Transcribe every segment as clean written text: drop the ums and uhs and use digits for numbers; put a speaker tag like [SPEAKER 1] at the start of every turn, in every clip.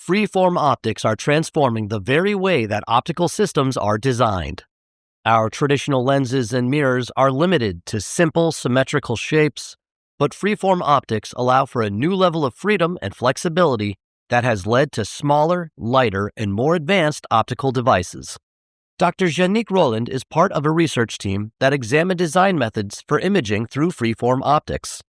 [SPEAKER 1] Freeform optics are transforming the very way that optical systems are designed. Our traditional lenses and mirrors are limited to simple, symmetrical shapes, but freeform optics allow for a new level of freedom and flexibility that has led to smaller, lighter, and more advanced optical devices. Dr. Jannick Rolland is part of a research team that examined design methods for imaging through freeform optics.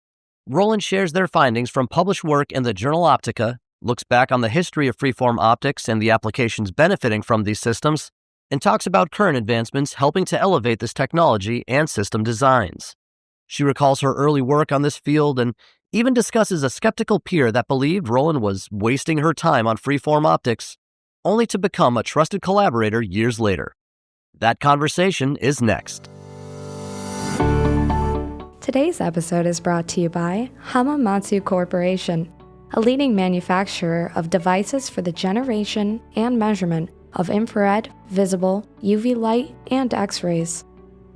[SPEAKER 1] Rolland shares their findings from published work in the journal Optica, looks back on the history of freeform optics and the applications benefiting from these systems, and talks about current advancements helping to elevate this technology and system designs. She recalls her early work on this field and even discusses a skeptical peer that believed Rolland was wasting her time on freeform optics, only to become a trusted collaborator years later. That conversation is next.
[SPEAKER 2] Today's episode is brought to you by Hamamatsu Corporation, a leading manufacturer of devices for the generation and measurement of infrared, visible, UV light, and X-rays.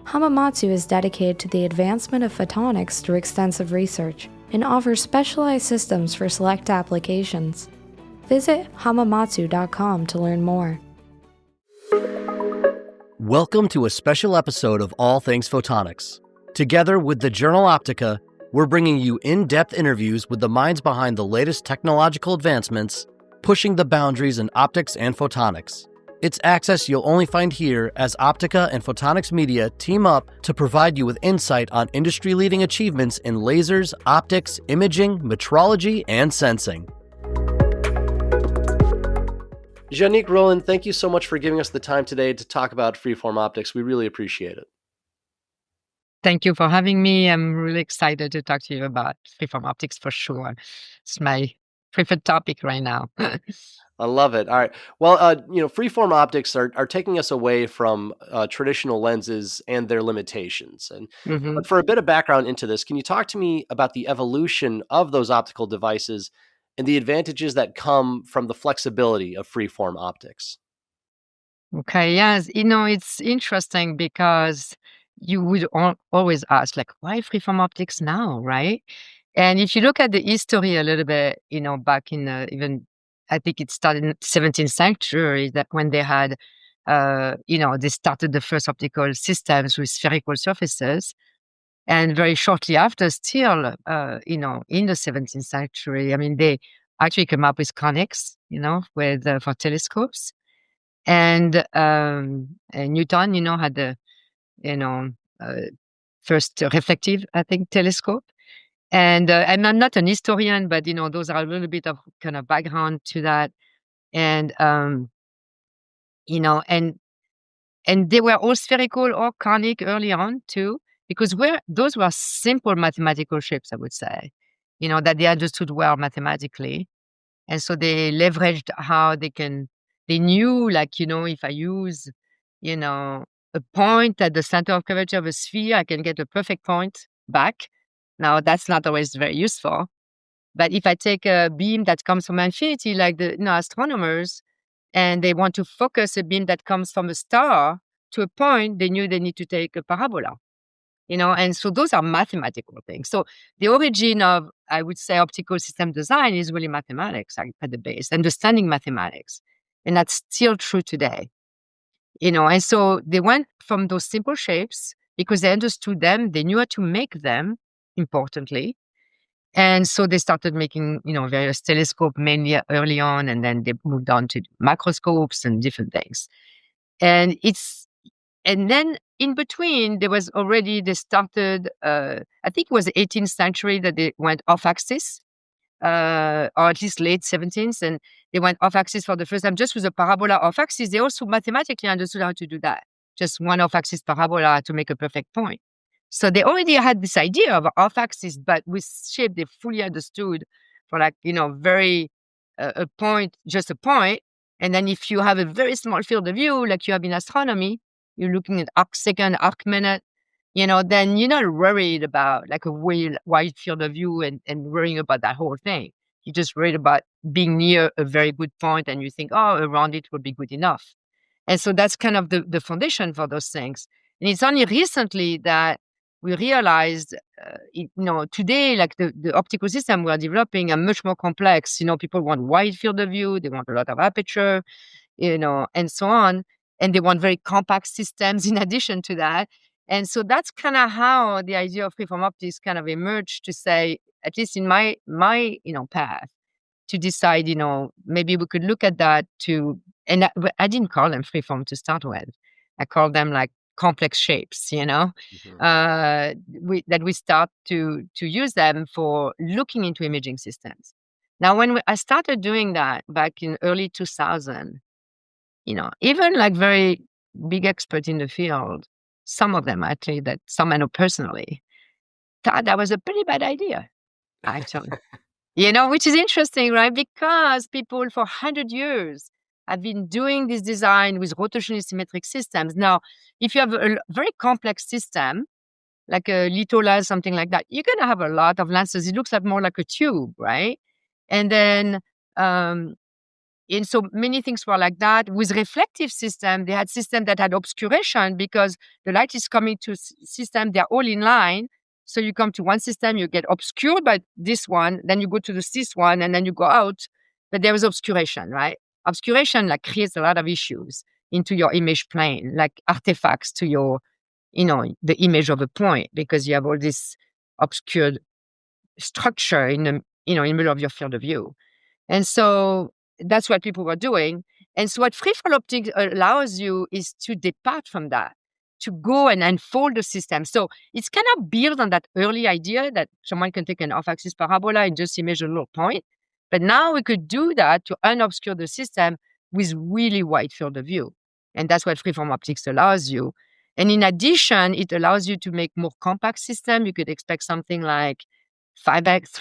[SPEAKER 2] Hamamatsu is dedicated to the advancement of photonics through extensive research and offers specialized systems for select applications. Visit hamamatsu.com to learn more.
[SPEAKER 1] Welcome to a special episode of All Things Photonics. Together with the journal Optica, we're bringing you in-depth interviews with the minds behind the latest technological advancements, pushing the boundaries in optics and photonics. It's access you'll only find here as Optica and Photonics Media team up to provide you with insight on industry-leading achievements in lasers, optics, imaging, metrology, and sensing. Jannick Rolland, thank you so much for giving us the time today to talk about freeform optics. We really appreciate it.
[SPEAKER 3] Thank you for having me. I'm really excited to talk to you about freeform optics for sure. It's my preferred topic right now.
[SPEAKER 1] I love it. All right. Well, freeform optics are taking us away from traditional lenses and their limitations. But for a bit of background into this, can you talk to me about the evolution of those optical devices and the advantages that come from the flexibility of freeform optics?
[SPEAKER 3] Okay, yes. It's interesting because you would always ask, like, why freeform optics now, right? And if you look at the history a little bit, back in even, I think it started in the 17th century, that when they had, they started the first optical systems with spherical surfaces. And very shortly after, still, in the 17th century, they actually came up with conics, for telescopes. And Newton, had the, first reflective, I think, telescope. And I'm not an historian, but, those are a little bit of kind of background to that. And, and they were all spherical or conic early on too, because those were simple mathematical shapes, I would say, that they understood well mathematically. And so they leveraged how they knew, like, if I use, a point at the center of curvature of a sphere, I can get a perfect point back. Now, that's not always very useful. But if I take a beam that comes from infinity, like the astronomers, and they want to focus a beam that comes from a star to a point, they knew they need to take a parabola. And so those are mathematical things. So the origin of, I would say, optical system design is really mathematics at the base, understanding mathematics. And that's still true today. And so they went from those simple shapes because they understood them, they knew how to make them, importantly. And so they started making, various telescopes mainly early on, and then they moved on to microscopes and different things. And then in between, they started, I think it was the 18th century that they went off axis, or at least late 17th, and they went off axis for the first time, just with a parabola off axis. They also mathematically understood how to do that, just one off axis parabola to make a perfect point. So they already had this idea of off axis, but with shape they fully understood for very a point, just a point. And then if you have a very small field of view, like you have in astronomy, you're looking at arc second, arc minute, then you're not worried about like a wide field of view and worrying about that whole thing. You're just worried about being near a very good point and you think, oh, around it will be good enough. And so that's kind of the foundation for those things. And it's only recently that we realized, today, like the optical system we are developing are much more complex. People want wide field of view, they want a lot of aperture, and so on. And they want very compact systems in addition to that. And so that's kind of how the idea of freeform optics kind of emerged to say, at least in my path, to decide, maybe we could look at that and I didn't call them freeform to start with. I called them like complex shapes,
[SPEAKER 4] Mm-hmm.
[SPEAKER 3] that we start to use them for looking into imaging systems. Now, when I started doing that back in early 2000, even like very big experts in the field, some of them actually, that some I know personally, thought that was a pretty bad idea, actually. Which is interesting, right? Because people for 100 years have been doing this design with rotationally symmetric systems. Now, if you have a very complex system, like a litho lens, something like that, you're going to have a lot of lenses. It looks like more like a tube, right? And then, and so many things were like that. With reflective system, they had system that had obscuration because the light is coming to system. They're all in line. So you come to one system, you get obscured by this one, then you go to this one, and then you go out. But there is obscuration, right? Obscuration creates a lot of issues into your image plane, like artifacts to your, the image of a point, because you have all this obscured structure in the, in the middle of your field of view. And so that's what people were doing. And so what freeform optics allows you is to depart from that, to go and unfold the system. So it's kind of built on that early idea that someone can take an off-axis parabola and just image a little point. But now we could do that to unobscure the system with really wide field of view. And that's what freeform optics allows you. And in addition, it allows you to make more compact system. You could expect something like 3x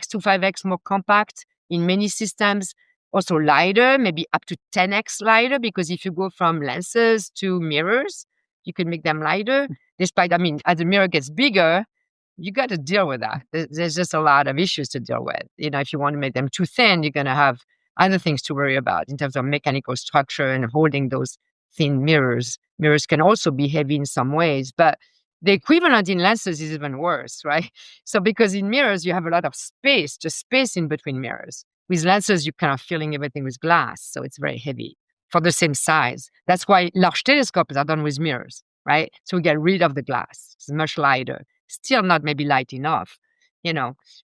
[SPEAKER 3] to 5x more compact in many systems. Also lighter, maybe up to 10x lighter, because if you go from lenses to mirrors, you can make them lighter. Despite, as the mirror gets bigger, you got to deal with that. There's just a lot of issues to deal with. If you want to make them too thin, you're going to have other things to worry about in terms of mechanical structure and holding those thin mirrors. Mirrors can also be heavy in some ways, but the equivalent in lenses is even worse, right? So because in mirrors, you have a lot of space, just space in between mirrors. With lenses, you're kind of filling everything with glass, so it's very heavy for the same size. That's why large telescopes are done with mirrors, right? So we get rid of the glass. It's much lighter. Still not maybe light enough,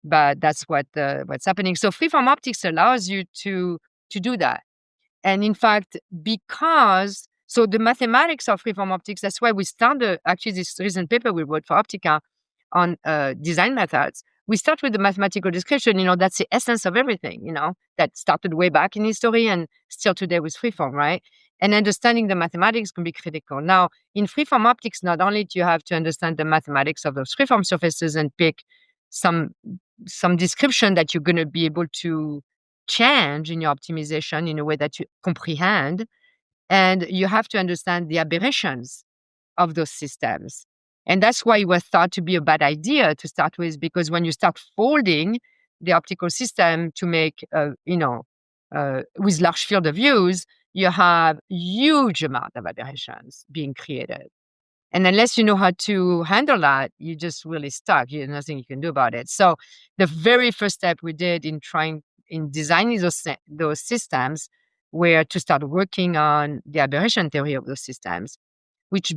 [SPEAKER 3] but that's what's happening. So freeform optics allows you to do that. And in fact, so the mathematics of freeform optics, that's why we started actually this recent paper we wrote for Optica on design methods. We start with the mathematical description, that's the essence of everything, that started way back in history and still today with freeform, right? And understanding the mathematics can be critical. Now, in freeform optics, not only do you have to understand the mathematics of those freeform surfaces and pick some description that you're going to be able to change in your optimization in a way that you comprehend, and you have to understand the aberrations of those systems. And that's why it was thought to be a bad idea to start with, because when you start folding the optical system to make, with large field of views, you have huge amount of aberrations being created. And unless you know how to handle that, you're just really stuck. There's nothing you can do about it. So the very first step we did in designing those systems were to start working on the aberration theory of those systems, which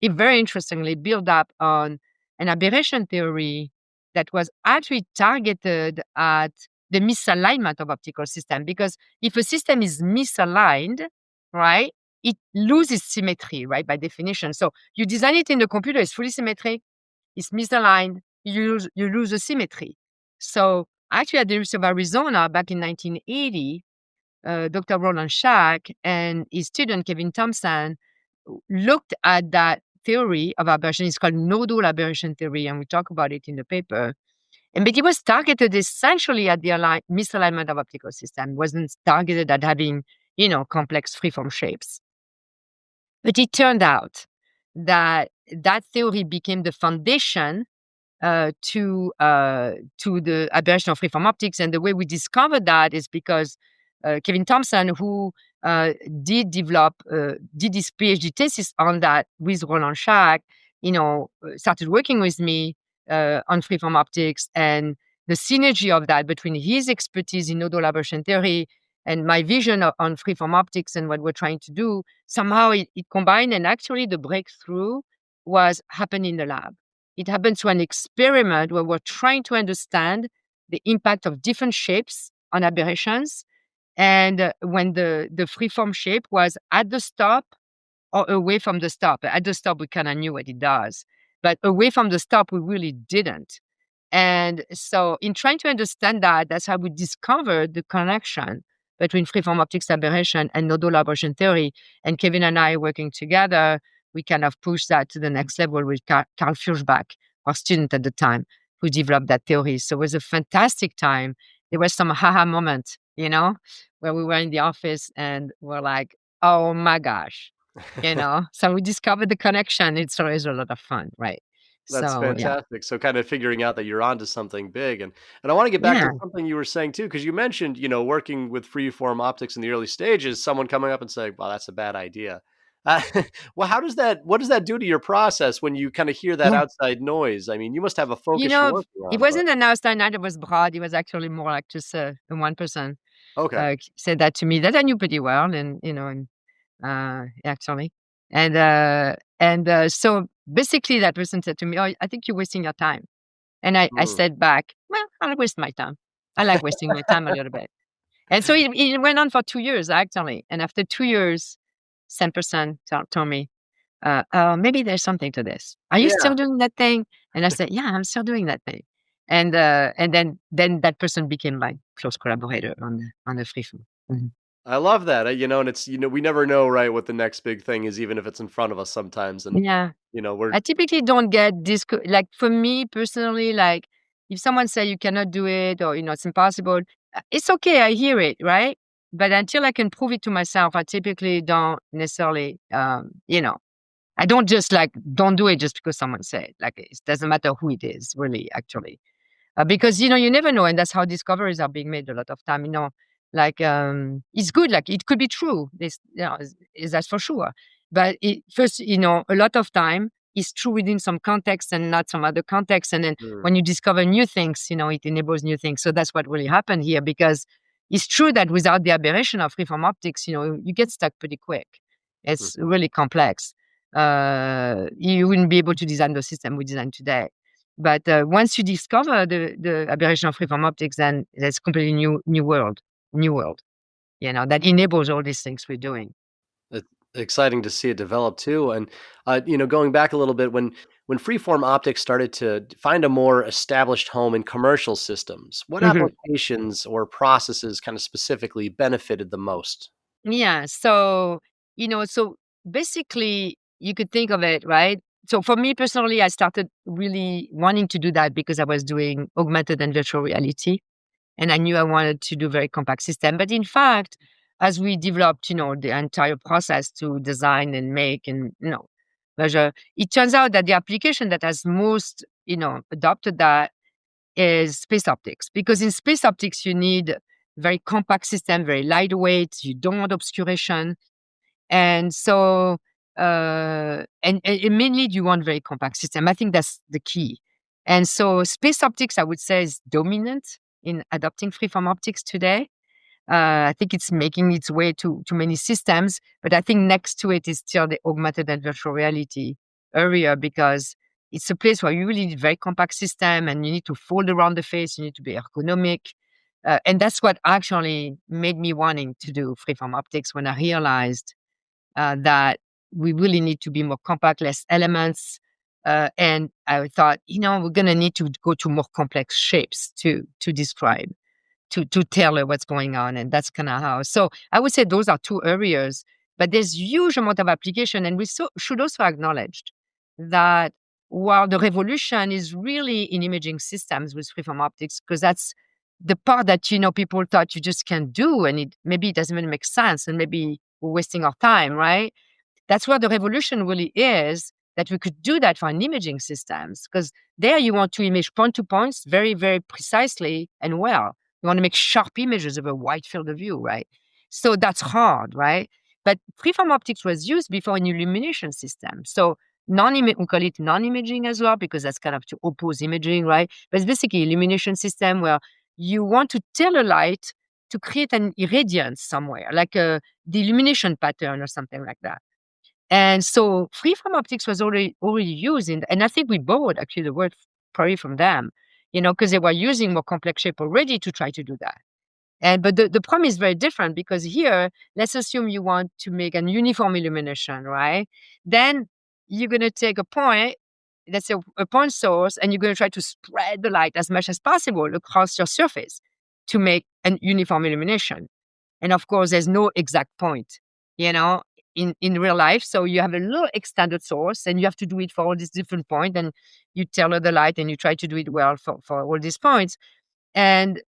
[SPEAKER 3] very interestingly build up on an aberration theory that was actually targeted at the misalignment of optical system. Because if a system is misaligned, right, it loses symmetry, right, by definition. So you design it in the computer, it's fully symmetric, it's misaligned, you lose the symmetry. So actually at the University of Arizona back in 1980, Dr. Roland and his student Kevin Thompson looked at that theory of aberration. It's called nodal aberration theory, and we talk about it in the paper. But it was targeted essentially at the misalignment of optical system. It wasn't targeted at having, complex freeform shapes. But it turned out that theory became the foundation to the aberration of freeform optics. And the way we discovered that is because Kevin Thompson, who did his PhD thesis on that with Roland Schack, started working with me on freeform optics, and the synergy of that between his expertise in nodal aberration theory and my vision on freeform optics and what we're trying to do, somehow it combined, and actually the breakthrough was happening in the lab. It happened through an experiment where we're trying to understand the impact of different shapes on aberrations. And when the freeform shape was at the stop or away from the stop. At the stop, we kind of knew what it does, but away from the stop, we really didn't. And so in trying to understand that, that's how we discovered the connection between freeform optics aberration and nodal aberration theory. And Kevin and I working together, we kind of pushed that to the next level with Carl Furchbach, our student at the time, who developed that theory. So it was a fantastic time. There was some aha moment, where we were in the office and we're like, oh my gosh, so we discovered the connection. It's always a lot of fun, right?
[SPEAKER 4] That's
[SPEAKER 3] So yeah.
[SPEAKER 4] fantastic. So kind of figuring out that you're onto something big. And I want to get back to
[SPEAKER 3] Yeah.
[SPEAKER 4] something you were saying too, because you mentioned, working with freeform optics in the early stages, someone coming up and saying, well, that's a bad idea. Uh, well, what does that do to your process when you kind of hear that
[SPEAKER 3] Yeah.
[SPEAKER 4] outside noise? I mean, you must have a focus you're working
[SPEAKER 3] It
[SPEAKER 4] on, but
[SPEAKER 3] wasn't an outside night, it was broad. It was actually more like just one person
[SPEAKER 4] okay.
[SPEAKER 3] said that to me that I knew pretty well, and actually. And so basically that person said to me, oh, I think you're wasting your time. And I
[SPEAKER 4] Hmm.
[SPEAKER 3] said back, well, I'll waste my time. I like wasting my time a little bit. And so it went on for 2 years, actually. And after 2 years, same person told me, maybe there's something to this. Are you
[SPEAKER 4] Yeah.
[SPEAKER 3] still doing that thing? And I said, yeah, I'm still doing that thing. And then that person became my close collaborator on the freeform. Mhm.
[SPEAKER 4] I love that. And it's, we never know, right, what the next big thing is, even if it's in front of us sometimes. And,
[SPEAKER 3] Yeah.
[SPEAKER 4] we're,
[SPEAKER 3] I typically don't get like for me personally, like if someone say you cannot do it or it's impossible, it's okay. I hear it, right? But until I can prove it to myself, I typically don't necessarily, I don't just like don't do it just because someone said it. Like it doesn't matter who it is, really, actually. Because you never know, and that's how discoveries are being made a lot of time. Like it's good, like it could be true. This, is that's for sure. But first, a lot of time is true within some context and not some other context. And then
[SPEAKER 4] hmm,
[SPEAKER 3] when you discover new things, it enables new things. So that's what really happened here, because it's true that without the aberration of freeform optics, you get stuck pretty quick. It's
[SPEAKER 4] mhm.
[SPEAKER 3] really complex. You wouldn't be able to design the system we design today. But once you discover the aberration of freeform optics, then there's completely new world, that enables all these things we're doing.
[SPEAKER 4] It's exciting to see it develop too. And going back a little bit, when freeform optics started to find a more established home in commercial systems, what
[SPEAKER 3] Mhm.
[SPEAKER 4] applications or processes kind of specifically benefited the most?
[SPEAKER 3] Yeah. So basically, you could think of it, right? So for me personally, I started really wanting to do that because I was doing augmented and virtual reality. And I knew I wanted to do very compact system. But in fact, as we developed, the entire process to design and make and, measure, it turns out that the application that has most, adopted that is space optics. Because in space optics, you need very compact system, very lightweight. You don't want obscuration. And so, and mainly you want very compact system. I think that's the key. And so space optics, I would say, is dominant in adopting freeform optics today. I think it's making its way to many systems, but I think next to it is still the augmented and virtual reality area, because it's a place where you really need very compact system and you need to fold around the face, you need to be ergonomic. And that's what actually made me wanting to do freeform optics when I realized that we really need to be more compact, less elements. And I thought, we're going to need to go to more complex shapes to describe, to tell what's going on. And that's kind of how. So I would say those are two areas, but there's huge amount of application. And we should also acknowledge that while the revolution is really in imaging systems with freeform optics, because that's the part that, people thought you just can't do, and maybe it doesn't even make sense, and maybe we're wasting our time, right? That's where the revolution really is, that we could do that for an imaging systems, because there you want to image point to points very, very precisely and well. You want to make sharp images of a wide field of view, right? So that's hard, right? But freeform optics was used before in illumination systems. So we call it non-imaging as well, because that's kind of to oppose imaging, right? But it's basically illumination system where you want to tell a light to create an irradiance somewhere, like the illumination pattern or something like that. And so freeform optics was already used and I think we borrowed actually the word probably from them, because they were using more complex shape already to try to do that. But the problem is very different, because here, let's assume you want to make an uniform illumination, right? Then you're going to take a point, let's say a point source, and you're going to try to spread the light as much as possible across your surface to make an uniform illumination. And of course, there's no exact point, in real life. So you have a little extended source and you have to do it for all these different points, and you tailor the light and you try to do it well for all these points. And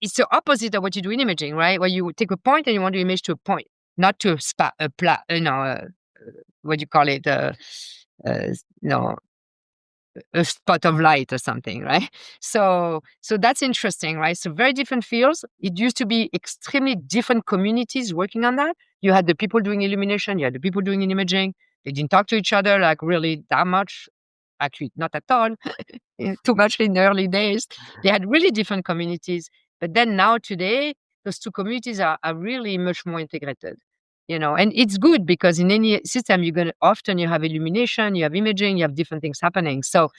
[SPEAKER 3] it's the opposite of what you do in imaging, right? Where you take a point and you want to image to a point, not to what do you call it? A spot of light or something, right? So that's interesting, right? So very different fields. It used to be extremely different communities working on that. You had the people doing illumination, you had the people doing imaging. They didn't talk to each other like really that much. Actually, not at all. Too much in the early days. They had really different communities. But then now today, those two communities are really much more integrated. And it's good because in any system, often you have illumination, you have imaging, you have different things happening. So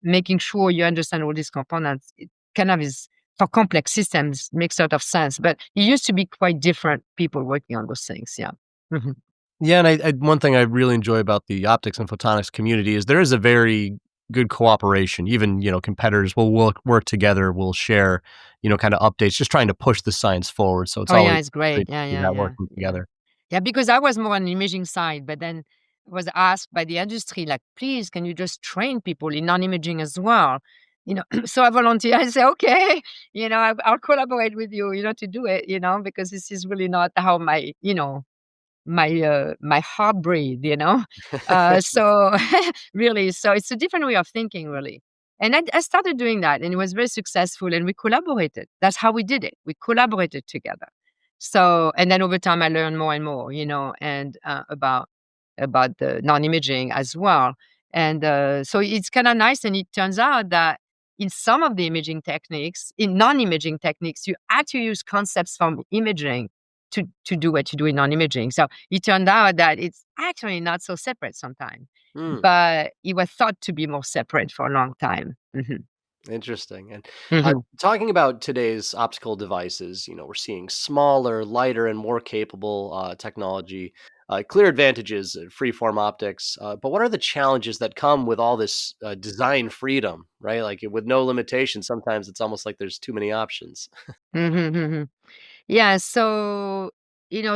[SPEAKER 3] making sure you understand all these components, it kind of is, for complex systems, makes sort of sense. But it used to be quite different people working on those things. Yeah. Mm-hmm.
[SPEAKER 4] Yeah, and I one thing I really enjoy about the optics and photonics community is there is a very good cooperation. Even, competitors will work together, will share, kind of updates, just trying to push the science forward. So it's
[SPEAKER 3] Oh, yeah,
[SPEAKER 4] always
[SPEAKER 3] it's great.
[SPEAKER 4] great to
[SPEAKER 3] Yeah,
[SPEAKER 4] see
[SPEAKER 3] yeah,
[SPEAKER 4] that
[SPEAKER 3] yeah,
[SPEAKER 4] working
[SPEAKER 3] yeah.
[SPEAKER 4] together.
[SPEAKER 3] Yeah, because I was more on the imaging side, but then was asked by the industry, like, please, can you just train people in non-imaging as well? So I volunteer. I say, okay, I'll collaborate with you, to do it, because this is really not how my heart breathe, so really, so it's a different way of thinking, really. And I started doing that, and it was very successful, and we collaborated. That's how we did it. We collaborated together. So, and then over time, I learned more and more, and about the non-imaging as well. And so it's kind of nice. And it turns out that in some of the imaging techniques, in non-imaging techniques, you actually use concepts from imaging to do what you do in non-imaging. So it turned out that it's actually not so separate sometimes,
[SPEAKER 4] Hmm.
[SPEAKER 3] but it was thought to be more separate for a long time.
[SPEAKER 4] Interesting. And
[SPEAKER 3] Mhm.
[SPEAKER 4] talking about today's optical devices, we're seeing smaller, lighter, and more capable technology. Clear advantages, freeform optics. But what are the challenges that come with all this design freedom, right? Like with no limitations, sometimes it's almost like there's too many options.
[SPEAKER 3] Mhm, mhm. Yeah, so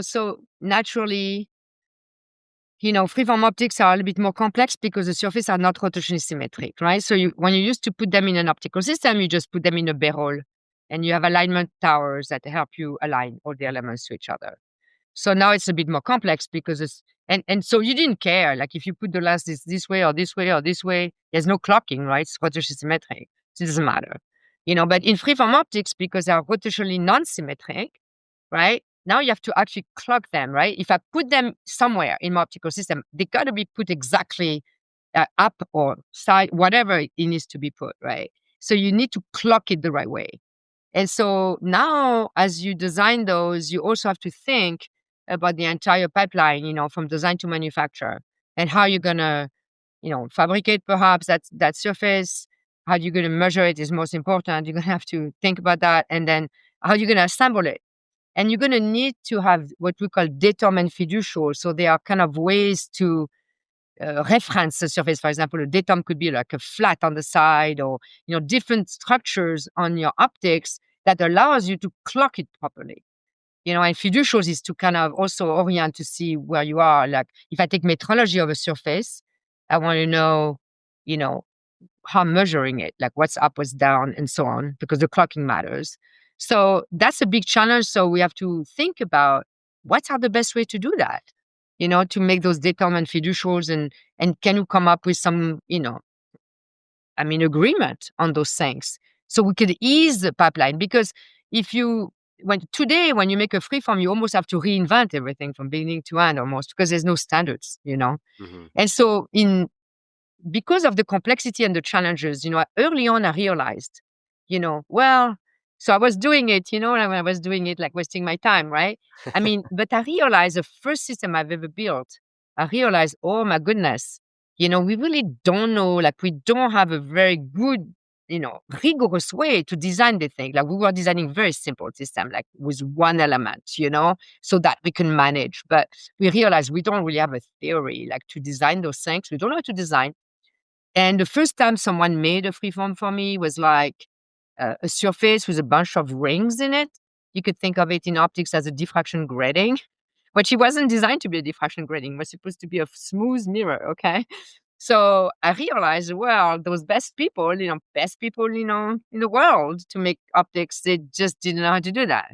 [SPEAKER 3] so naturally, freeform optics are a little bit more complex because the surfaces are not rotationally symmetric, right? So when you used to put them in an optical system, you just put them in a barrel, and you have alignment towers that help you align all the elements to each other. So now it's a bit more complex because and so you didn't care, like if you put the lens this way or this way or this way, there's no clocking, right? It's rotation symmetric. So it doesn't matter. But in freeform optics, because they are rotationally non-symmetric, right? Now you have to actually clock them, right? If I put them somewhere in my optical system, they got to be put exactly up or side, whatever it needs to be put, right? So you need to clock it the right way. And so now, as you design those, you also have to think about the entire pipeline, from design to manufacture, and how you're gonna, fabricate perhaps that surface. How you're gonna measure it is most important. You're gonna have to think about that, and then how you're gonna assemble it. And you're gonna need to have what we call datum and fiducial. So they are kind of ways to reference the surface. For example, a datum could be like a flat on the side, or different structures on your optics that allows you to clock it properly. And fiducials is to kind of also orient to see where you are. Like if I take metrology of a surface, I want to know, you know, how I'm measuring it, like what's up, what's down, and so on, because the clocking matters. So that's a big challenge. So we have to think about what are the best way to do that, to make those datum and fiducials, and can you come up with some, agreement on those things, so we could ease the pipeline. Because if you today, when you make a freeform, you almost have to reinvent everything from beginning to end almost, because there's no standards,
[SPEAKER 4] Hmm.
[SPEAKER 3] And so because of the complexity and the challenges, early on I realized, well, so I was doing it, and when I was doing it, like wasting my time, right? I mean, but I realized the first system I've ever built, I realized, oh my goodness, we really don't know, like we don't have a very good, rigorous way to design the thing. Like we were designing very simple system, like with one element, so that we can manage. But we realized we don't really have a theory, like to design those things. We don't know how to design. And the first time someone made a freeform for me was like a surface with a bunch of rings in it. You could think of it in optics as a diffraction grating, but she wasn't designed to be a diffraction grating. It was supposed to be a smooth mirror, okay? So I realized, well, those best people, in the world to make optics, they just didn't know how to do that,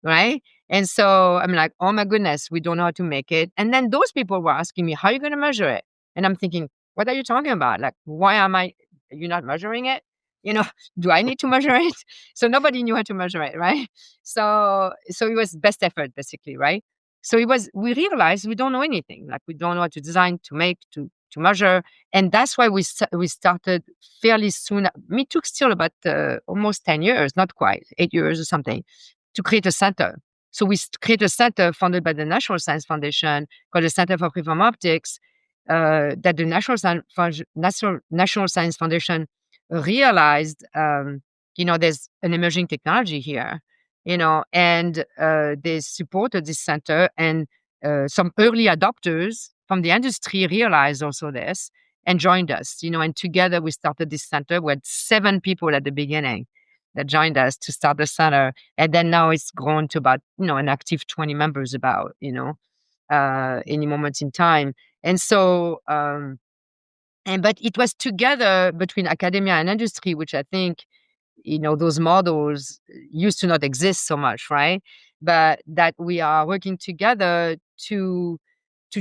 [SPEAKER 3] right? And so I'm like, oh my goodness, we don't know how to make it. And then those people were asking me, how are you going to measure it? And I'm thinking, what are you talking about? Like, you're not measuring it? You know, do I need to measure it? So nobody knew how to measure it, right? So it was best effort, basically, right? So we realized we don't know anything. Like we don't know how to design, to make, to measure. And that's why we started fairly soon. It took still about almost 10 years, not quite, 8 years or something, to create a center. So we created a center funded by the National Science Foundation called the Center for Freeform Optics, that the National Science Foundation realized, there's an emerging technology here, and they supported this center. And some early adopters from the industry realized also this and joined us, and together we started this center. We had 7 people at the beginning that joined us to start the center. And then now it's grown to about, an active 20 members about, any moment in time. And so, but it was together between academia and industry, which I think, those models used to not exist so much, right? But that we are working together to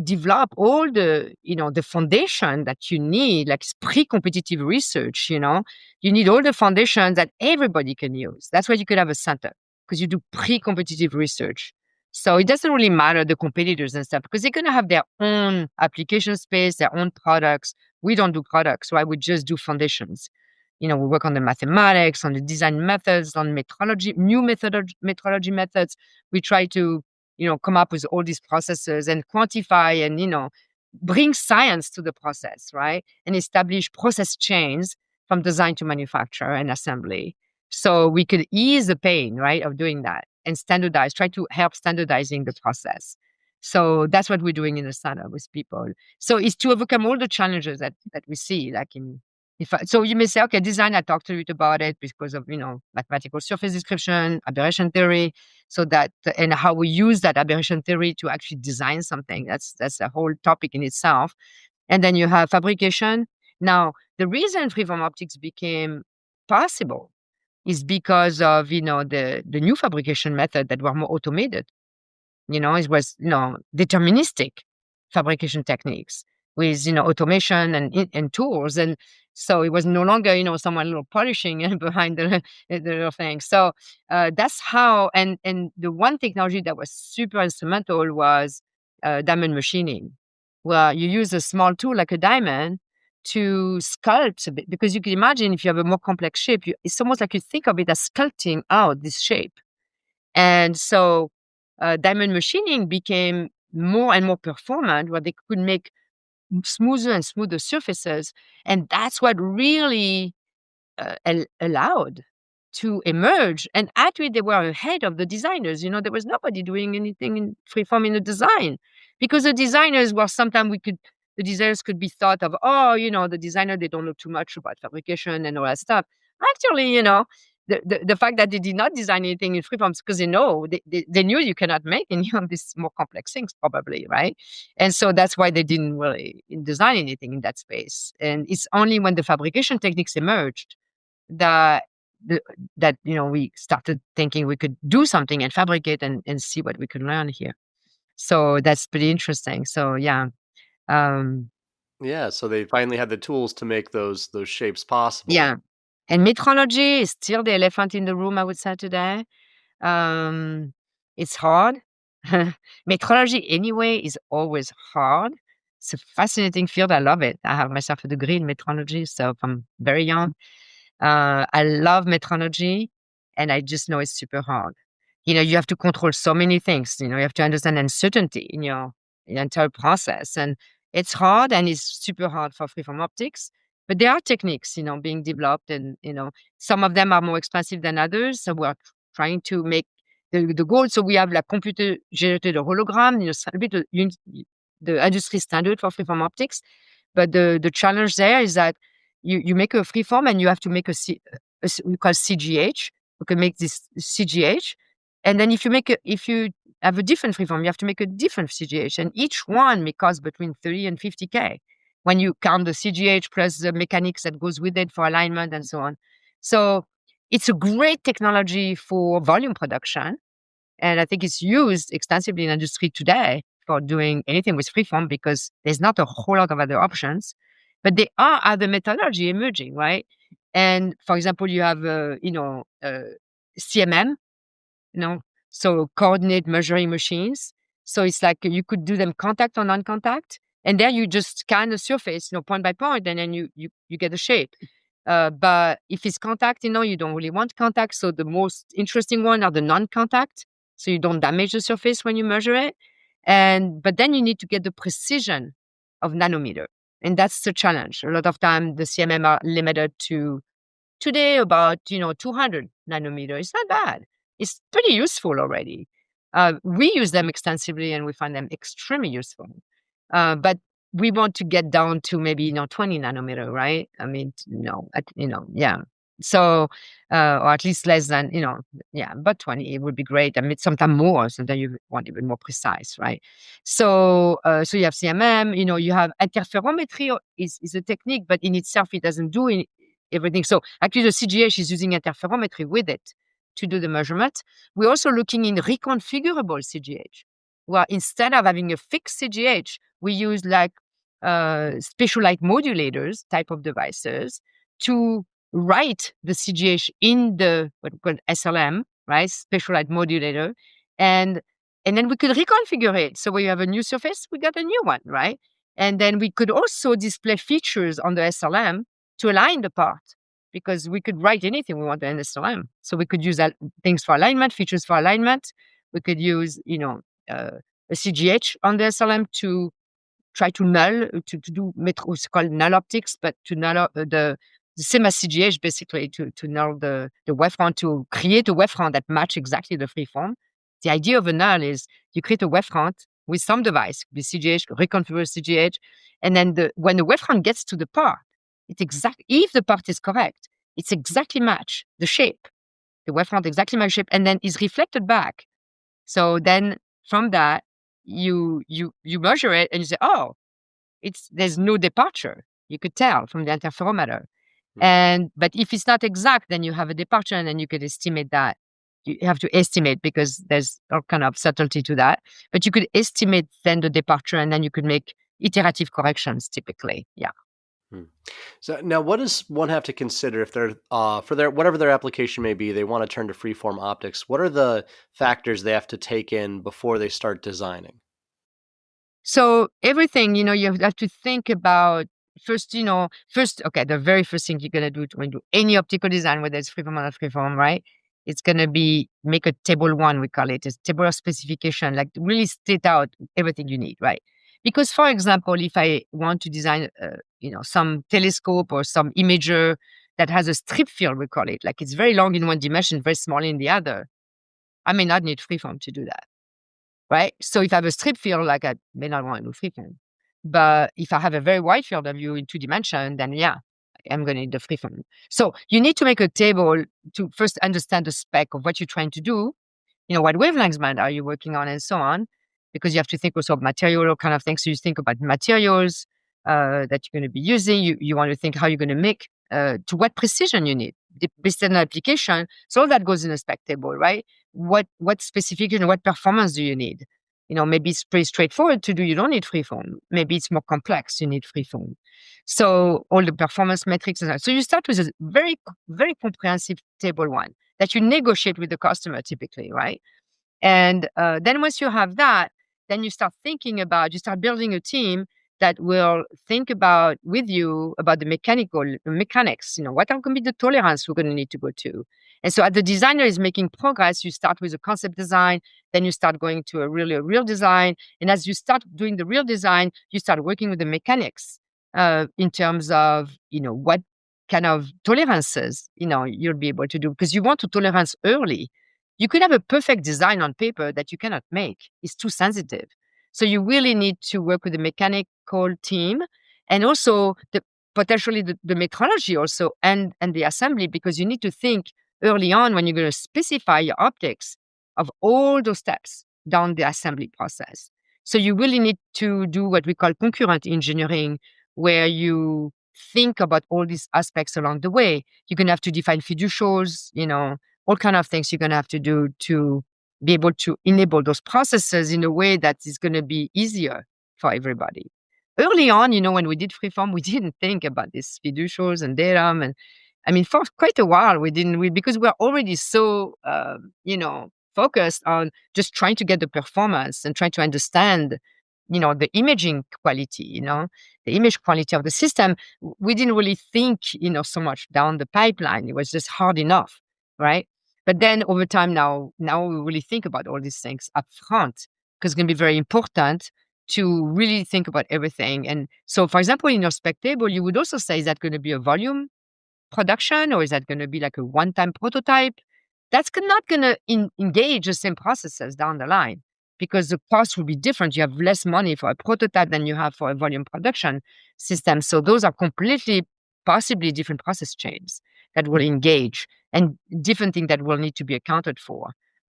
[SPEAKER 3] develop all the foundation that you need, like pre-competitive research, you need all the foundations that everybody can use. That's why you could have a center, because you do pre-competitive research. So it doesn't really matter the competitors and stuff, because they're going to have their own application space, their own products. We don't do products, right? We just do foundations. We work on the mathematics, on the design methods, on metrology, new metrology methods. We try to, come up with all these processes and quantify and, bring science to the process, right? And establish process chains from design to manufacture and assembly. So we could ease the pain, right, of doing that and try to help standardizing the process. So that's what we're doing in the center with people. So it's to overcome all the challenges that we see, like so you may say, okay, design, I talked to you about it because of, mathematical surface description, aberration theory, and how we use that aberration theory to actually design something. That's a whole topic in itself. And then you have fabrication. Now, the reason freeform optics became possible is because of, the new fabrication method that were more automated. It was, deterministic fabrication techniques with, automation and tools. And so it was no longer, someone little polishing behind the little thing. So that's how, and the one technology that was super instrumental was diamond machining, where you use a small tool like a diamond to sculpt a bit, because you can imagine if you have a more complex shape, it's almost like you think of it as sculpting out this shape. And so diamond machining became more and more performant, where they could make smoother and smoother surfaces. And that's what really allowed to emerge. And actually, they were ahead of the designers. There was nobody doing anything in freeform in the design, because the designers were sometimes the designers could be thought of, the designer, they don't know too much about fabrication and all that stuff. Actually, the fact that they did not design anything in freeform is because they knew you cannot make any of these more complex things, probably, right? And so that's why they didn't really design anything in that space. And it's only when the fabrication techniques emerged that we started thinking we could do something and fabricate and see what we could learn here. So that's pretty interesting. So yeah.
[SPEAKER 4] Yeah, so they finally had the tools to make those shapes possible.
[SPEAKER 3] Yeah. And metrology is still the elephant in the room, I would say, today. It's hard. Metrology anyway is always hard. It's a fascinating field. I love it. I have myself a degree in metrology, so from very young. I love metrology, and I just know it's super hard. You have to control so many things. You have to understand uncertainty in your entire process, and it's hard, and it's super hard for freeform optics. But there are techniques, being developed, and some of them are more expensive than others. So we're trying to make the goal. So we have like computer-generated hologram, a bit the industry standard for freeform optics. But the challenge there is that you make a freeform and you have to make we call CGH. We can make this CGH, and then if you have a different freeform, you have to make a different CGH, and each one may cost between 30 and 50K when you count the CGH plus the mechanics that goes with it for alignment and so on. So it's a great technology for volume production, and I think it's used extensively in industry today for doing anything with freeform because there's not a whole lot of other options. But there are other methodology emerging, right? And for example, you have, CMM, so coordinate measuring machines. So it's like you could do them contact or non-contact, and there you just scan the surface, point by point, and then you get the shape. But if it's contact, you don't really want contact. So the most interesting one are the non-contact. So you don't damage the surface when you measure it. But then you need to get the precision of nanometer. And that's the challenge. A lot of time the CMM are limited to today about, 200 nanometer. It's not bad. It's pretty useful already. We use them extensively and we find them extremely useful. But we want to get down to maybe, 20 nanometer, right? I mean, yeah. So, or at least less than, but 20, it would be great. I mean, sometimes more, sometimes you want even more precise, right? So, so you have CMM, you have interferometry is a technique, but in itself, it doesn't do everything. So actually the CGH is using interferometry with it to do the measurement. We're also looking in reconfigurable CGH, where instead of having a fixed CGH, we use like special light modulators type of devices to write the CGH in the what we call SLM, right? Special light modulator. And then we could reconfigure it. So when you have a new surface, we got a new one, right? And then we could also display features on the SLM to align the part, because we could write anything we want in SLM. So we could use things for alignment, features for alignment. We could use, a CGH on the SLM to try to null, to do what's called null optics, but to null the same as CGH, basically, to null the wavefront, to create a wavefront that match exactly the freeform. The idea of a null is you create a wavefront with some device, the CGH, reconfigure CGH, and then when the wavefront gets to the part, if the part is correct, it's exactly match the shape. The wavefront exactly match shape, and then is reflected back. So then from that, you measure it and you say, oh, there's no departure. You could tell from the interferometer. But if it's not exact, then you have a departure, and then you could estimate that. You have to estimate because there's all kind of subtlety to that. But you could estimate then the departure, and then you could make iterative corrections typically. Yeah.
[SPEAKER 4] So now, what does one have to consider if they're for their whatever their application may be, they want to turn to freeform optics? What are the factors they have to take in before they start designing?
[SPEAKER 3] So everything, you have to think about first, okay, the very first thing you're going to do when you do any optical design, whether it's freeform or not freeform, right? It's going to be make a table 1, we call it. It's table of specification, like really state out everything you need, right? Because, for example, if I want to design, some telescope or some imager that has a strip field, we call it, like it's very long in one dimension, very small in the other, I may not need freeform to do that, right? So if I have a strip field, like I may not want to do freeform. But if I have a very wide field of view in 2 dimensions, then yeah, I'm going to need the freeform. So you need to make a table to first understand the spec of what you're trying to do, what wavelengths band are you working on, and so on, because you have to think also of material kind of things. So you think about materials that you're going to be using. You want to think how you're going to make, to what precision you need, based on the application. So all that goes in a spec table, right? What specification, what performance do you need? Maybe it's pretty straightforward to do. You don't need freeform. Maybe it's more complex. You need freeform. So all the performance metrics. So you start with a very, very comprehensive table 1. that you negotiate with the customer typically, right? And then once you have that, then you start building a team that will think about with you about the mechanics, what are going to be the tolerance we're going to need to go to. And so as the designer is making progress, you start with a concept design, then you start going to a real design. And as you start doing the real design, you start working with the mechanics in terms of, what kind of tolerances, you'll be able to do, because you want to tolerance early. You could have a perfect design on paper that you cannot make. It's too sensitive. So you really need to work with the mechanical team and also potentially the metrology also and the assembly, because you need to think early on when you're going to specify your optics of all those steps down the assembly process. So you really need to do what we call concurrent engineering, where you think about all these aspects along the way. You're going to have to define fiducials, all kind of things you're going to have to do to be able to enable those processes in a way that is going to be easier for everybody. Early on, when we did Freeform, we didn't think about these fiducials and datum. And I mean, for quite a while, because we're already so, focused on just trying to get the performance and trying to understand, the imaging quality, the image quality of the system. We didn't really think, so much down the pipeline. It was just hard enough, right? But then over time now we really think about all these things up front, because it's going to be very important to really think about everything. And so, for example, in your spec table, you would also say, is that going to be a volume production, or is that going to be like a one-time prototype? That's not going to engage the same processes down the line, because the cost will be different. You have less money for a prototype than you have for a volume production system. So those are completely, possibly different process chains that will engage and different things that will need to be accounted for.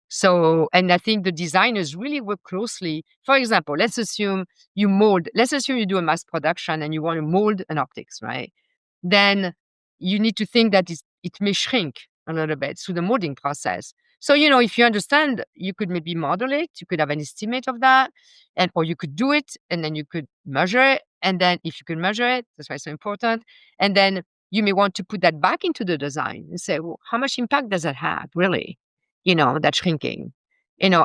[SPEAKER 3] So, and I think the designers really work closely. For example, let's assume you do a mass production and you want to mold an optics, right? Then you need to think that it may shrink a little bit through the molding process. So, if you understand, you could maybe model it, you could have an estimate of that, or you could do it, and then you could measure it. And then if you can measure it, that's why it's so important. And then you may want to put that back into the design and say, well, how much impact does that have, really? That shrinking, and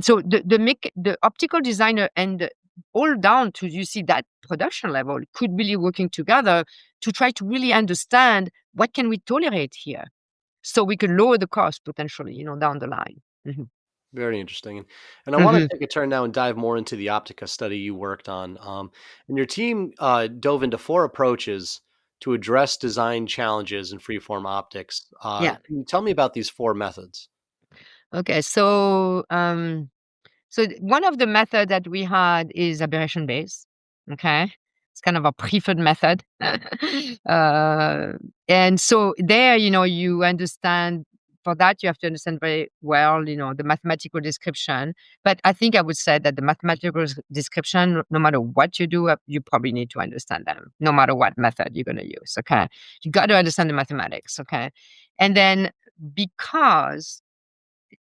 [SPEAKER 3] so the optical designer and all down to, you see, that production level could really working together to try to really understand what can we tolerate here, so we could lower the cost potentially, down the line. Mhm.
[SPEAKER 4] Very interesting. And I want
[SPEAKER 3] Mhm.
[SPEAKER 4] to take a turn now and dive more into the Optica study you worked on. And your team dove into 4 approaches to address design challenges in freeform optics.
[SPEAKER 3] Yeah.
[SPEAKER 4] Can you tell me about these 4 methods?
[SPEAKER 3] Okay. So one of the method that we had is aberration based. Okay. It's kind of a preferred method. And so there, you understand, for that, you have to understand very well, the mathematical description. But I think I would say that the mathematical description, no matter what you do, you probably need to understand them, no matter what method you're going to use. Okay. You got to understand the mathematics. Okay. And then, because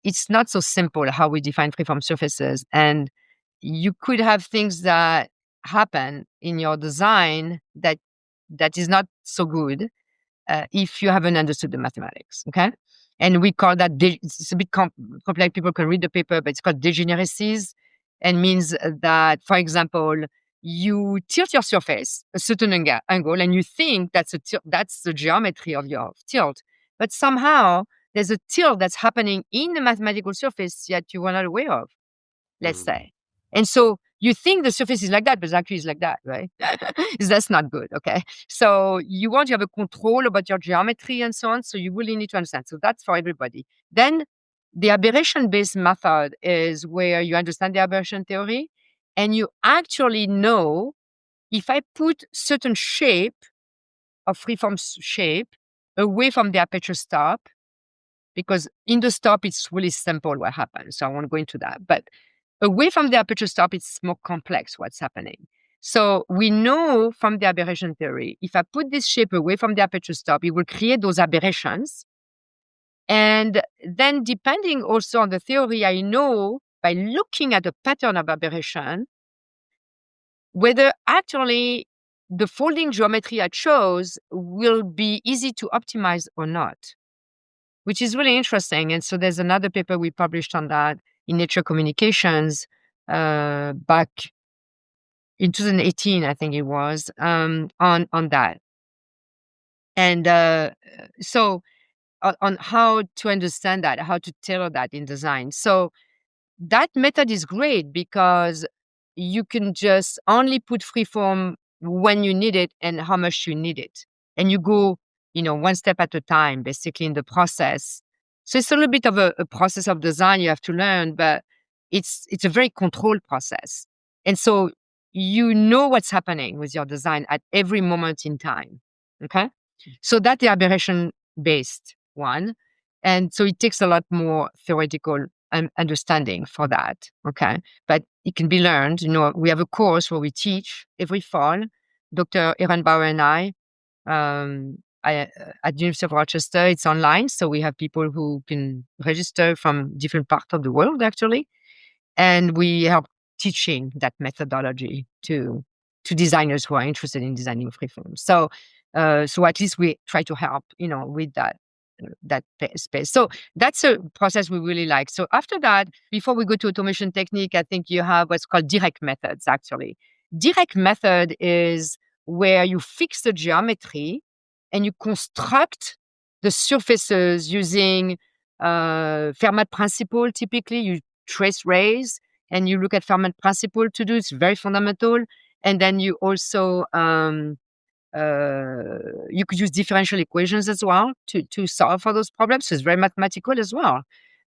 [SPEAKER 3] it's not so simple how we define freeform surfaces, and you could have things that happen in your design that is not so good if you haven't understood the mathematics. Okay. And we call that it's a bit complex. People can read the paper, but it's called degeneracies, and means that, for example, you tilt your surface a certain angle, and you think that's the geometry of your tilt, but somehow there's a tilt that's happening in the mathematical surface that you were not aware of, let's
[SPEAKER 4] Mm.
[SPEAKER 3] say. And so you think the surface is like that, but actually it's like that, right? That's not good, okay? So you want to have a control about your geometry and so on, so you really need to understand. So that's for everybody. Then the aberration-based method is where you understand the aberration theory, and you actually know, if I put certain shape of freeform shape away from the aperture stop, because in the stop, it's really simple what happens. So I won't go into that. But away from the aperture stop, it's more complex what's happening. So we know from the aberration theory, if I put this shape away from the aperture stop, it will create those aberrations. And then, depending also on the theory, I know by looking at the pattern of aberration, whether actually the folding geometry I chose will be easy to optimize or not. which is really interesting. And so there's another paper we published on that in Nature Communications back in 2018, I think it was, on that. And so on how to understand that, how to tailor that in design. So that method is great because you can just only put freeform when you need it and how much you need it. And you go, one step at a time, basically in the process. So it's a little bit of a process of design you have to learn, but it's a very controlled process. And so you know what's happening with your design at every moment in time. Okay. So that's the aberration based one. And so it takes a lot more theoretical understanding for that. Okay. But it can be learned. We have a course where we teach every fall. Dr. Ehrenbauer and I at the University of Rochester, it's online. So we have people who can register from different parts of the world, actually. And we help teaching that methodology to designers who are interested in designing freeform. So at least we try to help, with that space. So that's a process we really like. So after that, before we go to automation technique, I think you have what's called direct methods, actually. Direct method is where you fix the geometry and you construct the surfaces using Fermat principle. Typically, you trace rays and you look at Fermat principle to do. It's very fundamental. And then you also you could use differential equations as well to solve for those problems. So it's very mathematical as well.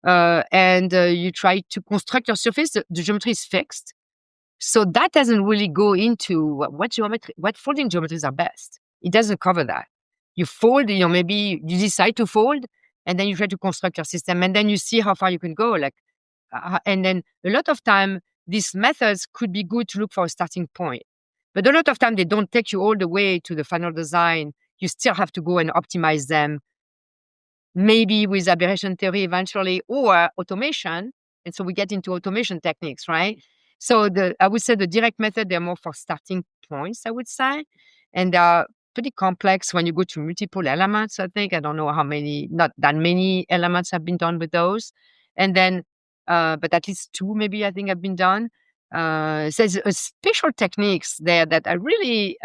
[SPEAKER 3] And you try to construct your surface. The geometry is fixed. So that doesn't really go into what folding geometries are best. It doesn't cover that. You fold, maybe you decide to fold, and then you try to construct your system, and then you see how far you can go. And then a lot of time, these methods could be good to look for a starting point. But a lot of time, they don't take you all the way to the final design. You still have to go and optimize them, maybe with aberration theory eventually, or automation. And so we get into automation techniques, right? So I would say the direct method, they're more for starting points, I would say. And they are pretty complex when you go to multiple elements, I think. I don't know not that many elements have been done with those. And then, but at least 2 maybe I think have been done. So there's special techniques there that I really,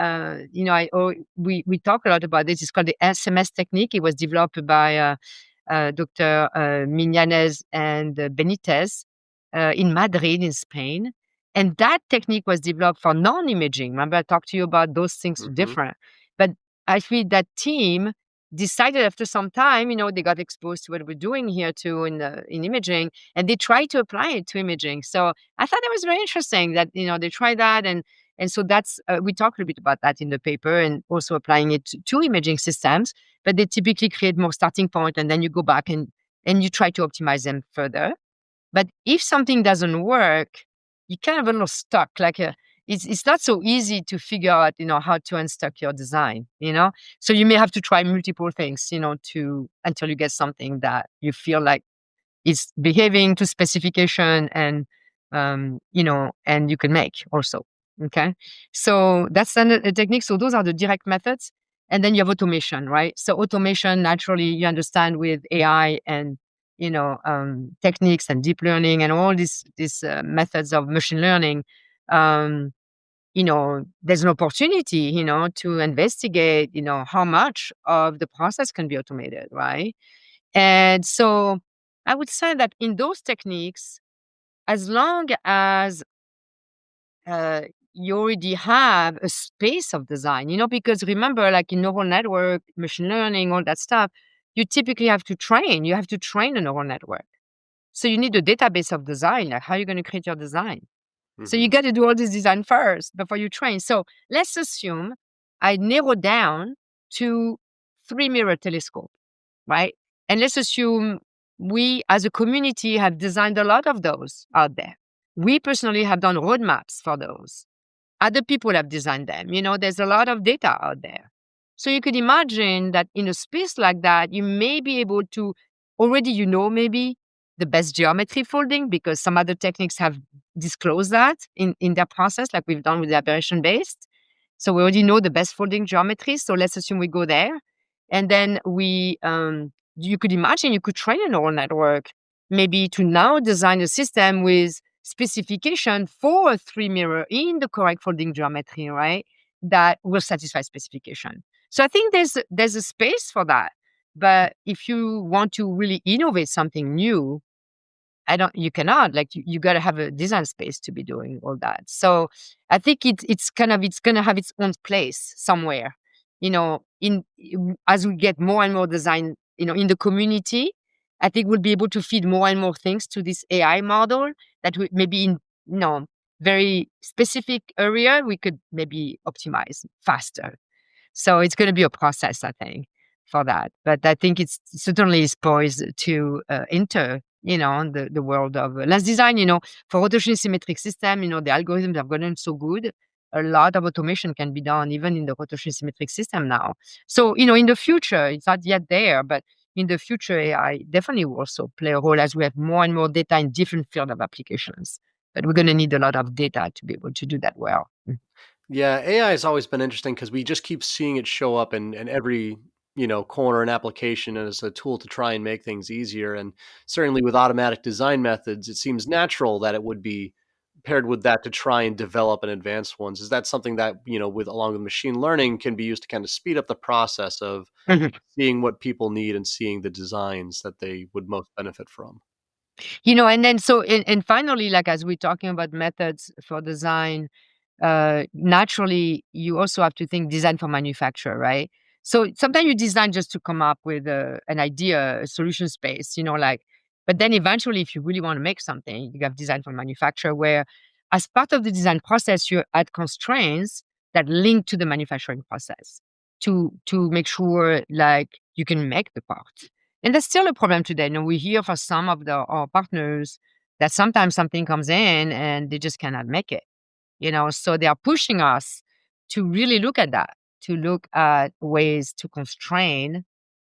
[SPEAKER 3] we talk a lot about this. It's called the SMS technique. It was developed by Dr. Miñanes and Benitez in Madrid, in Spain. And that technique was developed for non-imaging. Remember, I talked to you about those things different. But actually, that team decided after some time, they got exposed to what we're doing here too in imaging, and they tried to apply it to imaging. So I thought that was very interesting that, they tried that. And so that's, we talked a little bit about that in the paper, and also applying it to imaging systems, but they typically create more starting point, and then you go back and you try to optimize them further. But if something doesn't work, you kind of a little stuck. It's not so easy to figure out, how to unstuck your design, So you may have to try multiple things, until you get something that you feel like is behaving to specification and, and you can make also. Okay. So that's a technique. So those are the direct methods. And then you have automation, right? So automation, naturally, you understand with AI and, techniques and deep learning and all these methods of machine learning. There's an opportunity, to investigate, how much of the process can be automated, right? And so I would say that in those techniques, as long as you already have a space of design, because remember, like in neural network, machine learning, all that stuff, you typically have to train. You have to train a neural network. So you need a database of design. Like, how are you going to create your design? So you got to do all this design first before you train. So let's assume I narrow down to 3-mirror telescope, right? And let's assume we as a community have designed a lot of those out there. We personally have done roadmaps for those. Other people have designed them. There's a lot of data out there. So you could imagine that in a space like that, you may be able to already, maybe the best geometry folding, because some other techniques have disclosed that in their process, like we've done with the aberration based. So we already know the best folding geometry. So let's assume we go there. And then we you could imagine you could train a neural network maybe to now design a system with specification for a 3 mirror in the correct folding geometry, right? That will satisfy specification. So I think there's a space for that. But if you want to really innovate something new, you cannot, like, you got to have a design space to be doing all that. So I think it's going to have its own place somewhere, as we get more and more design, in the community. I think we'll be able to feed more and more things to this AI model that we maybe in, very specific area, we could maybe optimize faster. So it's going to be a process, I think, for that. But I think it's certainly is poised to enter, the world of lens design. For rotation symmetric system, the algorithms have gotten so good. A lot of automation can be done even in the rotation symmetric system now. So, in the future, it's not yet there, but in the future, AI definitely will also play a role as we have more and more data in different field of applications. But we're going to need a lot of data to be able to do that well.
[SPEAKER 4] Yeah, AI has always been interesting because we just keep seeing it show up in every, corner and application as a tool to try and make things easier. And certainly with automatic design methods, it seems natural that it would be paired with that to try and develop and advance ones. Is that something that, with along with machine learning can be used to kind of speed up the process of seeing what people need and seeing the designs that they would most benefit from?
[SPEAKER 3] And then and finally, like, as we're talking about methods for design, naturally you also have to think design for manufacture, right? So sometimes you design just to come up with an idea, a solution space, but then eventually if you really want to make something, you have design for manufacture, where as part of the design process, you add constraints that link to the manufacturing process to make sure, like, you can make the part. And that's still a problem today. We hear for some of our partners that sometimes something comes in and they just cannot make it. So they are pushing us to really look at that, to look at ways to constrain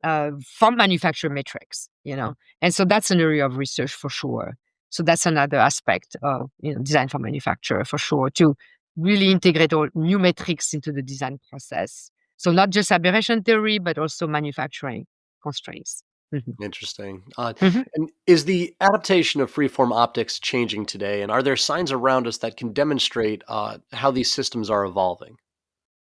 [SPEAKER 3] from manufacturer metrics. And so that's an area of research for sure. So that's another aspect of design for manufacturer for sure, to really integrate all new metrics into the design process. So not just aberration theory, but also manufacturing constraints. Mhm.
[SPEAKER 4] Interesting.
[SPEAKER 3] Mhm.
[SPEAKER 4] And is the adaptation of freeform optics changing today? And are there signs around us that can demonstrate how these systems are evolving?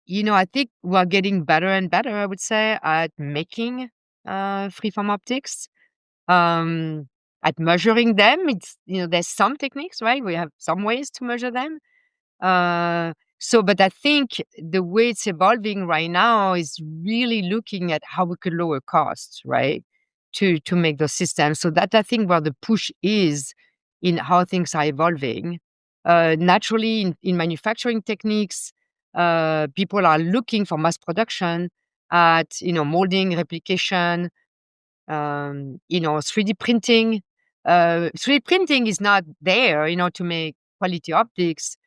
[SPEAKER 3] I think we're getting better and better, I would say, at making freeform optics, um, at measuring them. There's some techniques, right? We have some ways to measure them. But I think the way it's evolving right now is really looking at how we could lower costs, right? To make those systems. So that, I think, where the push is in how things are evolving. Naturally, in manufacturing techniques, people are looking for mass production at, molding, replication, 3D printing. 3D printing is not there, to make quality optics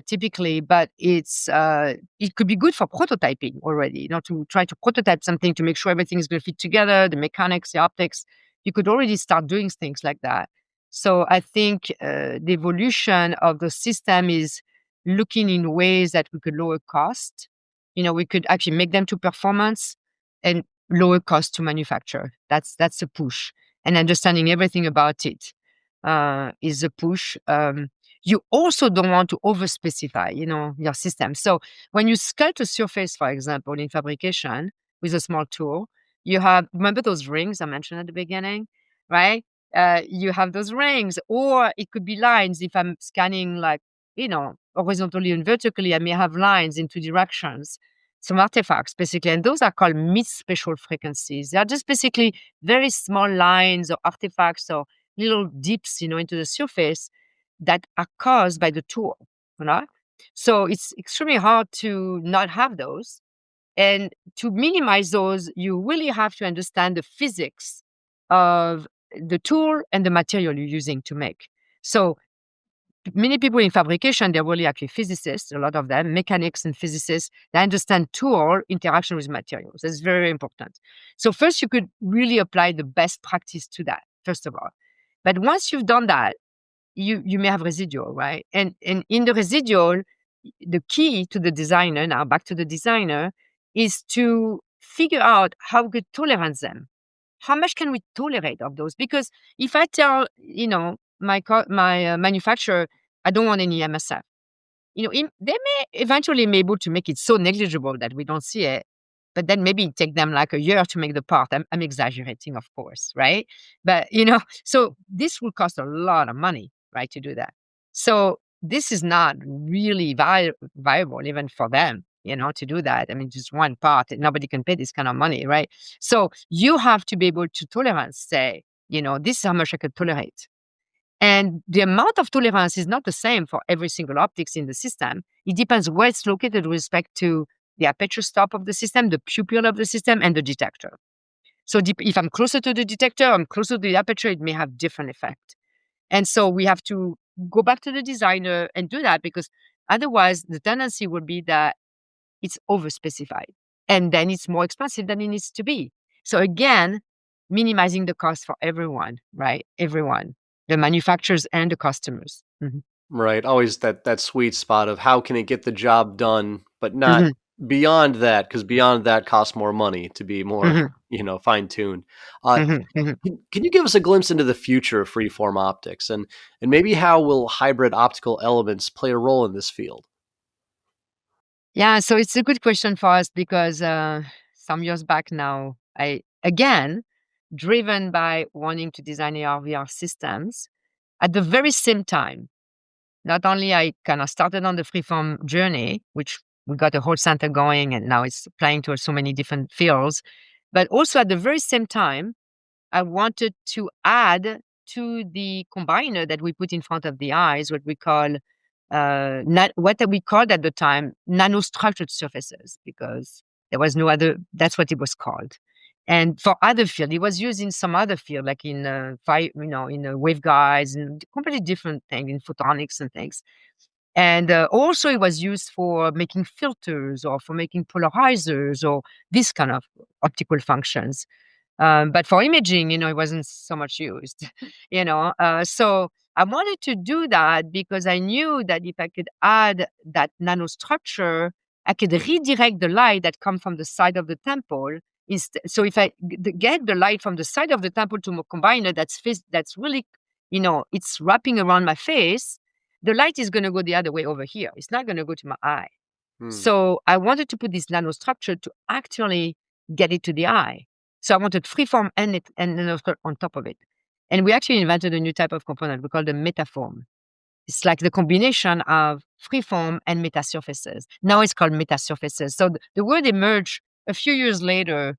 [SPEAKER 3] typically, but it could be good for prototyping already, to try to prototype something to make sure everything is going to fit together, the mechanics, the optics. You could already start doing things like that. So I think the evolution of the system is looking in ways that we could lower cost. We could actually make them to performance and lower cost to manufacture. That's a push, and understanding everything about it is a push. You also don't want to over-specify, your system. So when you sculpt a surface, for example, in fabrication with a small tool, you have, remember those rings I mentioned at the beginning, right? You have those rings, or it could be lines. If I'm scanning, like, horizontally and vertically, I may have lines in two directions, some artifacts, basically. And those are called mid-spatial frequencies. They are just basically very small lines or artifacts or little dips, into the surface that are caused by the tool, you know? So it's extremely hard to not have those. And to minimize those, you really have to understand the physics of the tool and the material you're using to make. So many people in fabrication, they're really actually physicists, a lot of them, mechanics and physicists. They understand tool interaction with materials. That's very important. So first, you could really apply the best practice to that, first of all. But once you've done that, you may have residual, right? And in the residual, the key to the designer, now back to the designer, is to figure out how we could tolerance them, how much can we tolerate of those? Because if I tell, my manufacturer, I don't want any MSF, they may eventually be able to make it so negligible that we don't see it. But then maybe it take them like a year to make the part. I'm exaggerating, of course, right? But, so this will cost a lot of money, right, to do that. So this is not really viable even for them, to do that. I mean, just one part, nobody can pay this kind of money, right? So you have to be able to tolerance, say, this is how much I could tolerate. And the amount of tolerance is not the same for every single optics in the system. It depends where it's located with respect to the aperture stop of the system, the pupil of the system, and the detector. So if I'm closer to the detector, I'm closer to the aperture, it may have different effect. And so we have to go back to the designer and do that, because otherwise the tendency would be that it's overspecified and then it's more expensive than it needs to be. So again, minimizing the cost for everyone, right? Everyone, the manufacturers and the customers.
[SPEAKER 4] Right. Always that sweet spot of how can it get the job done, but not
[SPEAKER 3] Mhm,
[SPEAKER 4] beyond that, because beyond that costs more money to be more,
[SPEAKER 3] mhm,
[SPEAKER 4] fine tuned. Uh,
[SPEAKER 3] mhm, mhm.
[SPEAKER 4] can you give us a glimpse into the future of freeform optics, and maybe how will hybrid optical elements play a role in this field?
[SPEAKER 3] Yeah, so it's a good question for us because some years back now, I again, driven by wanting to design AR/VR systems, at the very same time, not only I kind of started on the freeform journey, which we got a whole center going, and now it's applying to so many different fields, but also at the very same time, I wanted to add to the combiner that we put in front of the eyes, what we call what we called at the time nanostructured surfaces, because there was no other. That's what it was called. And for other field, it was used in some other field, like in in waveguides and completely different thing in photonics and things. And also, it was used for making filters or for making polarizers or this kind of optical functions. But for imaging, it wasn't so much used, So I wanted to do that because I knew that if I could add that nanostructure, I could redirect the light that come from the side of the temple. So if I get the light from the side of the temple to a combiner that's really, it's wrapping around my face, the light is going to go the other way over here. It's not going to go to my eye.
[SPEAKER 4] Hmm.
[SPEAKER 3] So I wanted to put this nanostructure to actually get it to the eye. So I wanted freeform and nanostructure on top of it. And we actually invented a new type of component we call the metaform. It's like the combination of freeform and metasurfaces. Now it's called metasurfaces. So the word emerged a few years later,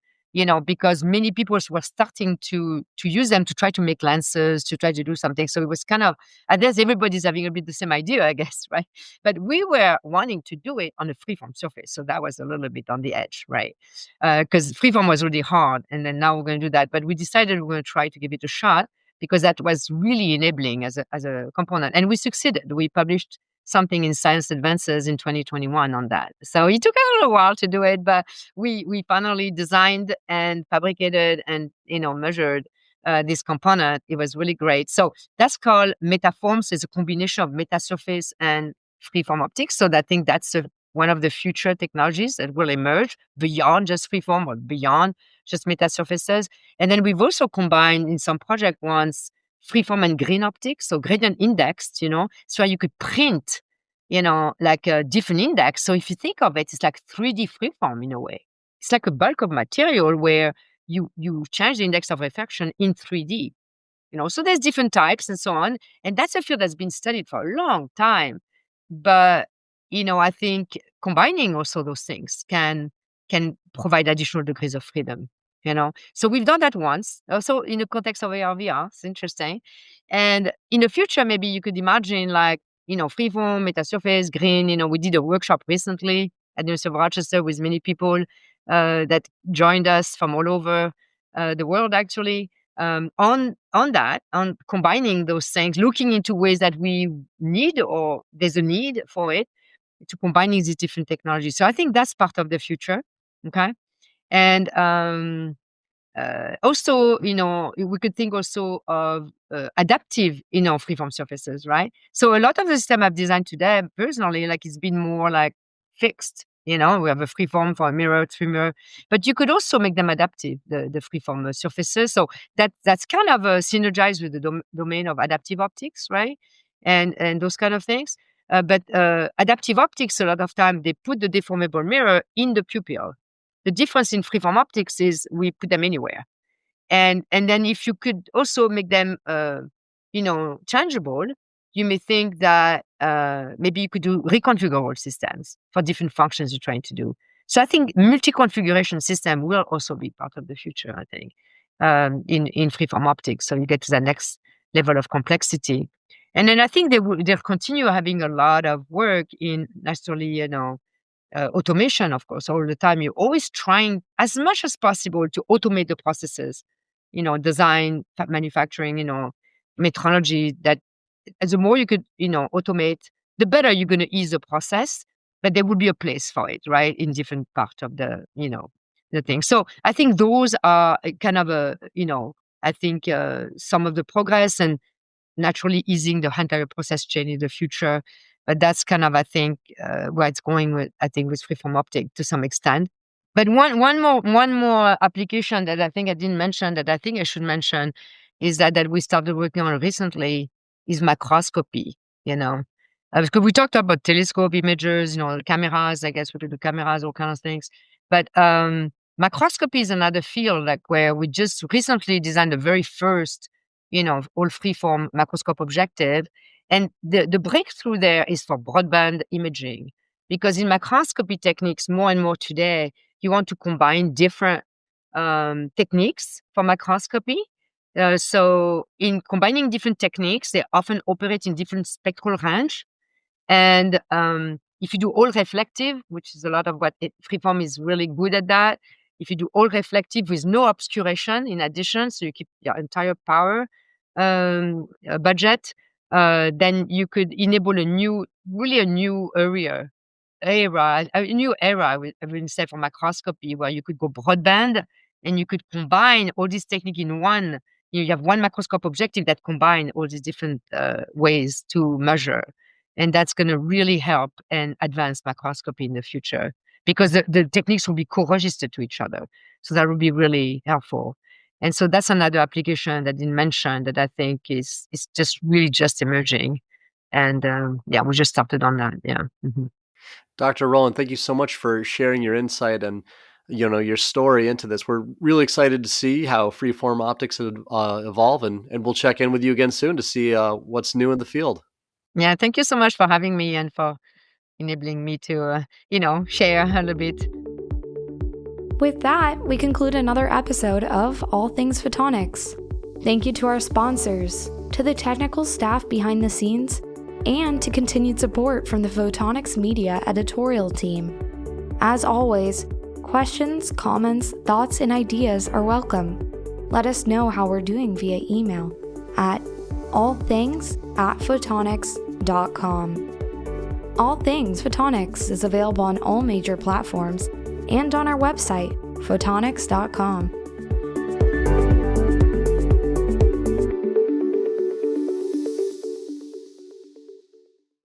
[SPEAKER 3] because many people were starting to use them to try to make lenses, to try to do something. So it was kind of, I guess everybody's having a bit the same idea, I guess, right? But we were wanting to do it on a freeform surface. So that was a little bit on the edge, right? Because freeform was really hard. And then now we're going to do that. But we decided we're going to try to give it a shot, because that was really enabling as a component. And we succeeded. We published something in Science Advances in 2021 on that. So it took a little while to do it, but we finally designed and fabricated and measured this component. It was really great. So that's called metaforms. It's a combination of metasurface and freeform optics. So I think that's one of the future technologies that will emerge beyond just freeform or beyond just metasurfaces. And then we've also combined in some project once freeform and green optics, so gradient indexed, so you could print, like a different index. So if you think of it, it's like 3D freeform in a way. It's like a bulk of material where you change the index of refraction in 3D. So there's different types and so on. And that's a field that's been studied for a long time. But, I think combining also those things can provide additional degrees of freedom. So we've done that once, also in the context of AR/VR. It's interesting. And in the future, maybe you could imagine like, freeform, metasurface, green. We did a workshop recently at the University of Rochester with many people that joined us from all over the world, actually, on that, on combining those things, looking into ways that we need or there's a need for it, to combining these different technologies. So I think that's part of the future. Okay. And also, we could think also of adaptive, freeform surfaces, right? So a lot of the system I've designed today, personally, like it's been more like fixed. We have a freeform for a mirror, trimmer, but you could also make them adaptive, the freeform surfaces. So that's kind of synergized with the domain of adaptive optics, right? And those kind of things. But adaptive optics, a lot of time, they put the deformable mirror in the pupil. The difference in freeform optics is we put them anywhere. And then if you could also make them, changeable, you may think that maybe you could do reconfigurable systems for different functions you're trying to do. So I think multi-configuration system will also be part of the future, I think, in freeform optics. So you get to the next level of complexity. And then I think they'll continue having a lot of work in naturally, automation, of course, all the time. You're always trying as much as possible to automate the processes, design, manufacturing, metrology, that the more you could, automate, the better you're going to ease the process, but there will be a place for it, right? In different parts of the thing. So I think those are kind of some of the progress and naturally easing the entire process chain in the future. But that's kind of, I think, where it's going with freeform optic to some extent. But one more application that I think I didn't mention that I think I should mention is that we started working on recently is microscopy, because we talked about telescope images, cameras, I guess we could do cameras, all kinds of things. But microscopy is another field where we just recently designed the very first, all freeform microscope objective. And the breakthrough there is for broadband imaging, because in microscopy techniques, more and more today, you want to combine different techniques for microscopy. So in combining different techniques, they often operate in different spectral range. And if you do all reflective, which is a lot of what freeform is really good at that, if you do all reflective with no obscuration in addition, so you keep your entire power budget, then you could enable a new era, I would say, for microscopy, where you could go broadband and you could combine all these techniques in one. You have one microscope objective that combine all these different ways to measure. And that's going to really help and advance microscopy in the future, because the techniques will be co-registered to each other. So that will be really helpful. And so that's another application that I didn't mention that I think is just really just emerging. And we just started on that. Yeah. Mm-hmm.
[SPEAKER 4] Dr. Rolland, thank you so much for sharing your insight and your story into this. We're really excited to see how freeform optics evolve, and we'll check in with you again soon to see what's new in the field.
[SPEAKER 3] Yeah, thank you so much for having me and for enabling me to, share a little bit.
[SPEAKER 2] With that, we conclude another episode of All Things Photonics. Thank you to our sponsors, to the technical staff behind the scenes, and to continued support from the Photonics Media editorial team. As always, questions, comments, thoughts, and ideas are welcome. Let us know how we're doing via email at allthings@photonics.com. All Things Photonics is available on all major platforms and on our website, photonics.com.